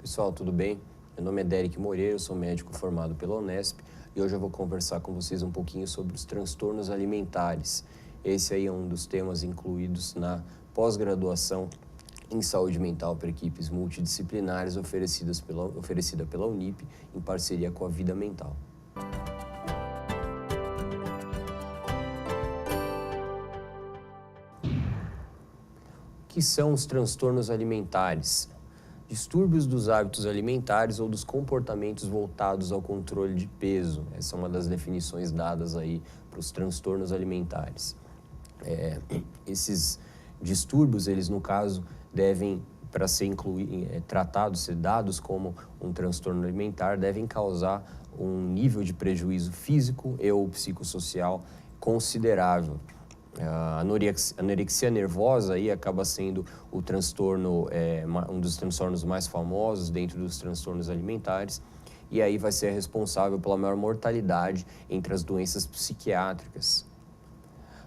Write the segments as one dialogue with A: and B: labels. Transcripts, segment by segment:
A: Pessoal, tudo bem? Meu nome é Derek Moreira, eu sou médico formado pela Unesp e hoje eu vou conversar com vocês um pouquinho sobre os transtornos alimentares. Esse aí é um dos temas incluídos na pós-graduação em saúde mental para equipes multidisciplinares oferecida pela Unip em parceria com a Vida Mental. O que são os transtornos alimentares? Distúrbios dos hábitos alimentares ou dos comportamentos voltados ao controle de peso. Essa é uma das definições dadas aí para os transtornos alimentares. Esses distúrbios, eles no caso, devem, para ser tratados, ser dados como um transtorno alimentar, devem causar um nível de prejuízo físico e ou psicossocial considerável. A anorexia nervosa aí acaba sendo o transtorno, um dos transtornos mais famosos dentro dos transtornos alimentares, e aí vai ser responsável pela maior mortalidade entre as doenças psiquiátricas.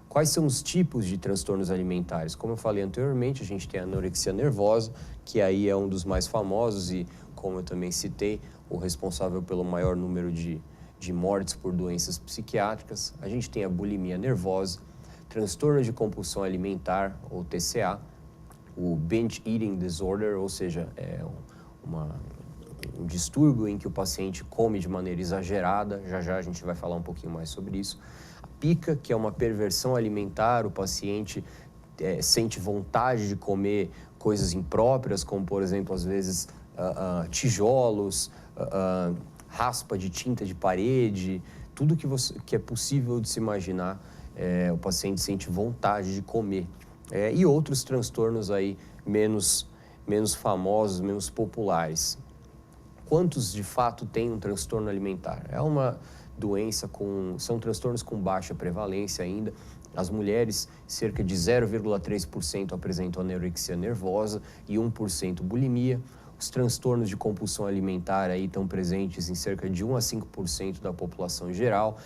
A: Quais são os tipos de transtornos alimentares? Como eu falei anteriormente, a gente tem a anorexia nervosa, que aí é um dos mais famosos e, como eu também citei, o responsável pelo maior número de mortes por doenças psiquiátricas. A gente tem a bulimia nervosa, transtorno de compulsão alimentar, ou TCA, o binge eating disorder, ou seja, um distúrbio em que o paciente come de maneira exagerada, já a gente vai falar um pouquinho mais sobre isso. A pica, que é uma perversão alimentar, o paciente sente vontade de comer coisas impróprias, como por exemplo, às vezes, tijolos, raspa de tinta de parede, tudo que é possível de se imaginar. O paciente sente vontade de comer. E outros transtornos aí menos famosos, menos populares. Quantos de fato têm um transtorno alimentar? É uma doença são transtornos com baixa prevalência ainda. As mulheres, cerca de 0,3% apresentam anorexia nervosa e 1% bulimia. Os transtornos de compulsão alimentar aí estão presentes em cerca de 1 a 5% da população geral,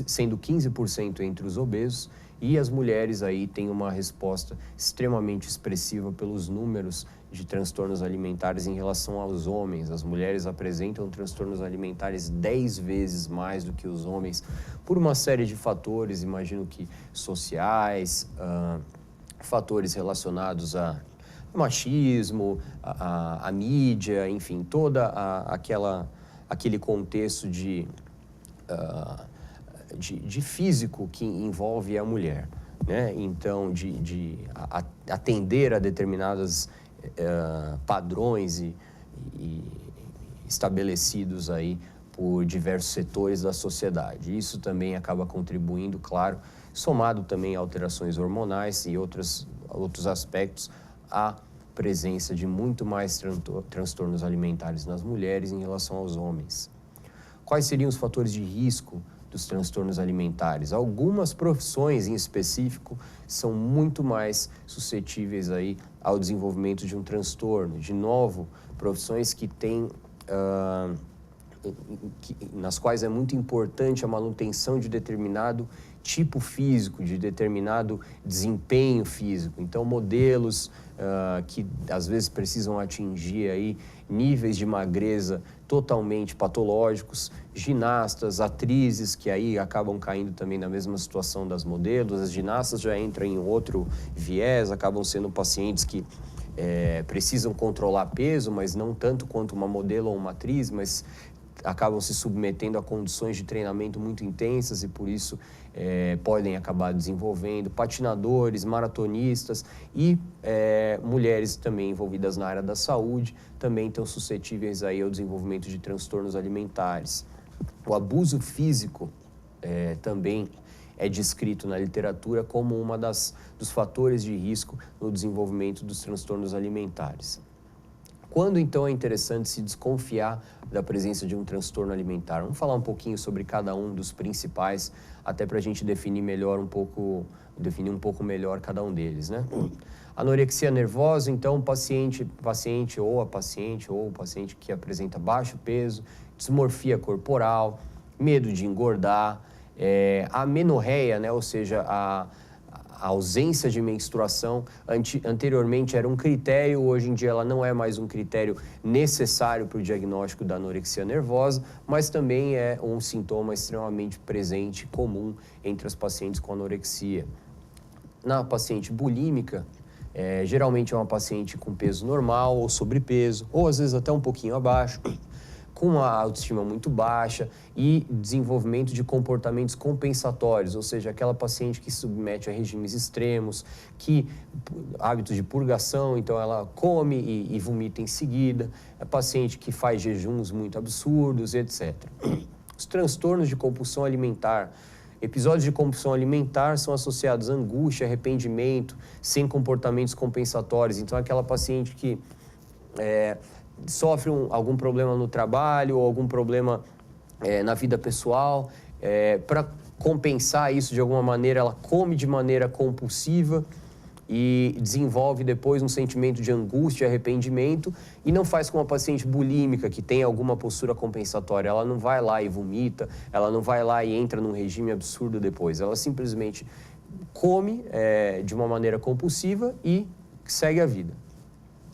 A: sendo 15% entre os obesos, e as mulheres aí têm uma resposta extremamente expressiva pelos números de transtornos alimentares em relação aos homens. As mulheres apresentam transtornos alimentares 10 vezes mais do que os homens, por uma série de fatores, imagino que sociais, fatores relacionados a machismo, a mídia, enfim, aquele contexto de físico que envolve a mulher, né? Então, de atender a determinados padrões e estabelecidos aí por diversos setores da sociedade. Isso também acaba contribuindo, claro, somado também a alterações hormonais e outros aspectos, à presença de muito mais transtornos alimentares nas mulheres em relação aos homens. Quais seriam os fatores de risco dos transtornos alimentares? Algumas profissões em específico são muito mais suscetíveis aí ao desenvolvimento de um transtorno. De novo, profissões que têm, nas quais é muito importante a manutenção de determinado tipo físico, de determinado desempenho físico. Então, modelos que às vezes precisam atingir aí níveis de magreza totalmente patológicos, ginastas, atrizes, que aí acabam caindo também na mesma situação das modelos. As ginastas já entram em outro viés, acabam sendo pacientes que precisam controlar peso, mas não tanto quanto uma modelo ou uma atriz, mas acabam se submetendo a condições de treinamento muito intensas e por isso podem acabar desenvolvendo. Patinadores, maratonistas e mulheres também envolvidas na área da saúde também estão suscetíveis aí ao desenvolvimento de transtornos alimentares. O abuso físico também é descrito na literatura como dos fatores de risco no desenvolvimento dos transtornos alimentares. Quando, então, é interessante se desconfiar da presença de um transtorno alimentar? Vamos falar um pouquinho sobre cada um dos principais, até para a gente definir um pouco melhor cada um deles, né? Anorexia nervosa, então, o paciente ou o paciente que apresenta baixo peso, dismorfia corporal, medo de engordar, amenorreia, né? Ou seja, a ausência de menstruação. Anteriormente era um critério, hoje em dia ela não é mais um critério necessário para o diagnóstico da anorexia nervosa, mas também é um sintoma extremamente presente, comum entre as pacientes com anorexia. Na paciente bulímica, geralmente é uma paciente com peso normal ou sobrepeso, ou às vezes até um pouquinho abaixo, com uma autoestima muito baixa e desenvolvimento de comportamentos compensatórios, ou seja, aquela paciente que se submete a regimes extremos, hábitos de purgação, então ela come e vomita em seguida, é paciente que faz jejuns muito absurdos, etc. Os transtornos de compulsão alimentar. Episódios de compulsão alimentar são associados a angústia, arrependimento, sem comportamentos compensatórios. Então, aquela paciente que sofre algum problema no trabalho ou algum problema na vida pessoal, para compensar isso de alguma maneira, ela come de maneira compulsiva e desenvolve depois um sentimento de angústia e arrependimento, e não faz como a paciente bulímica, que tem alguma postura compensatória. Ela não vai lá e vomita, ela não vai lá e entra num regime absurdo depois. Ela simplesmente come de uma maneira compulsiva e segue a vida.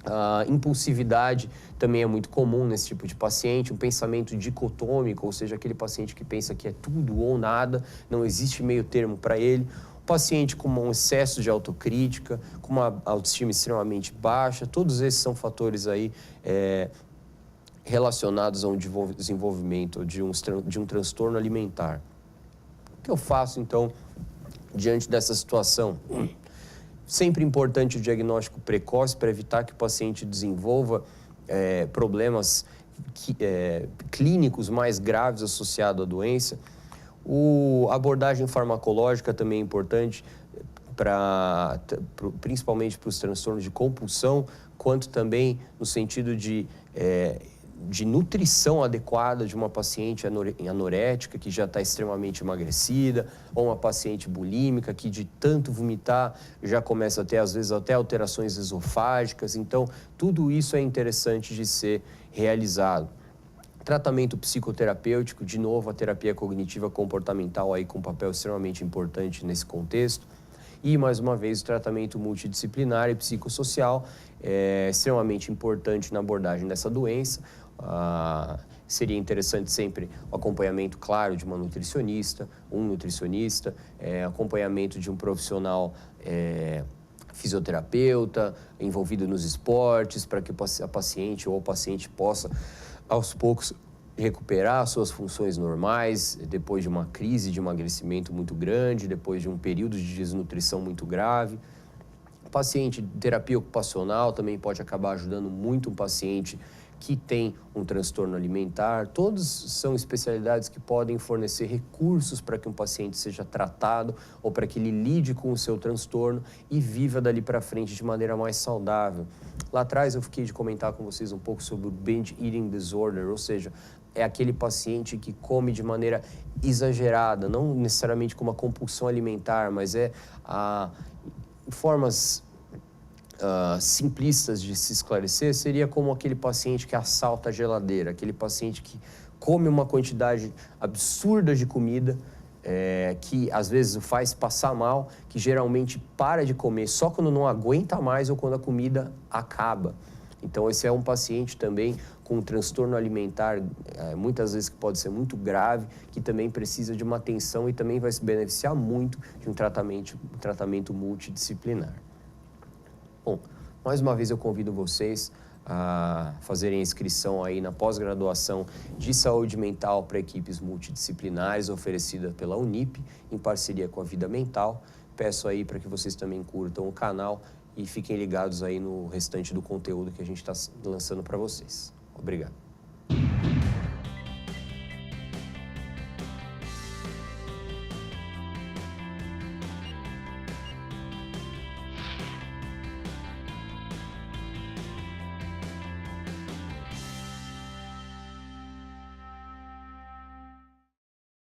A: A impulsividade também é muito comum nesse tipo de paciente, um pensamento dicotômico, ou seja, aquele paciente que pensa que é tudo ou nada, não existe meio termo para ele. Paciente com um excesso de autocrítica, com uma autoestima extremamente baixa, todos esses são fatores aí relacionados ao desenvolvimento de um transtorno alimentar. O que eu faço, então, diante dessa situação? Sempre importante o diagnóstico precoce para evitar que o paciente desenvolva problemas clínicos mais graves associados à doença. A abordagem farmacológica também é importante, principalmente para os transtornos de compulsão, quanto também no sentido de nutrição adequada de uma paciente anorética que já está extremamente emagrecida, ou uma paciente bulímica que de tanto vomitar já começa a ter, às vezes, até alterações esofágicas. Então, tudo isso é interessante de ser realizado. Tratamento psicoterapêutico, de novo, a terapia cognitiva comportamental aí com um papel extremamente importante nesse contexto. E, mais uma vez, o tratamento multidisciplinar e psicossocial é extremamente importante na abordagem dessa doença. Seria interessante sempre o acompanhamento, claro, de uma nutricionista, um nutricionista, acompanhamento de um profissional fisioterapeuta, envolvido nos esportes, para que a paciente ou o paciente possa, aos poucos, recuperar suas funções normais depois de uma crise de emagrecimento muito grande, depois de um período de desnutrição muito grave. Paciente de terapia ocupacional também pode acabar ajudando muito um paciente que tem um transtorno alimentar. Todos são especialidades que podem fornecer recursos para que um paciente seja tratado ou para que ele lide com o seu transtorno e viva dali para frente de maneira mais saudável. Lá atrás eu fiquei de comentar com vocês um pouco sobre o binge eating disorder, ou seja, é aquele paciente que come de maneira exagerada, não necessariamente com uma compulsão alimentar, mas formas simplistas de se esclarecer, seria como aquele paciente que assalta a geladeira, aquele paciente que come uma quantidade absurda de comida, que às vezes o faz passar mal, que geralmente para de comer só quando não aguenta mais ou quando a comida acaba. Então, esse é um paciente também com um transtorno alimentar, muitas vezes que pode ser muito grave, que também precisa de uma atenção e também vai se beneficiar muito de um tratamento multidisciplinar. Bom, mais uma vez eu convido vocês a fazerem a inscrição aí na pós-graduação de saúde mental para equipes multidisciplinares oferecida pela Unip, em parceria com a Vida Mental. Peço aí para que vocês também curtam o canal e fiquem ligados aí no restante do conteúdo que a gente está lançando para vocês. Obrigado.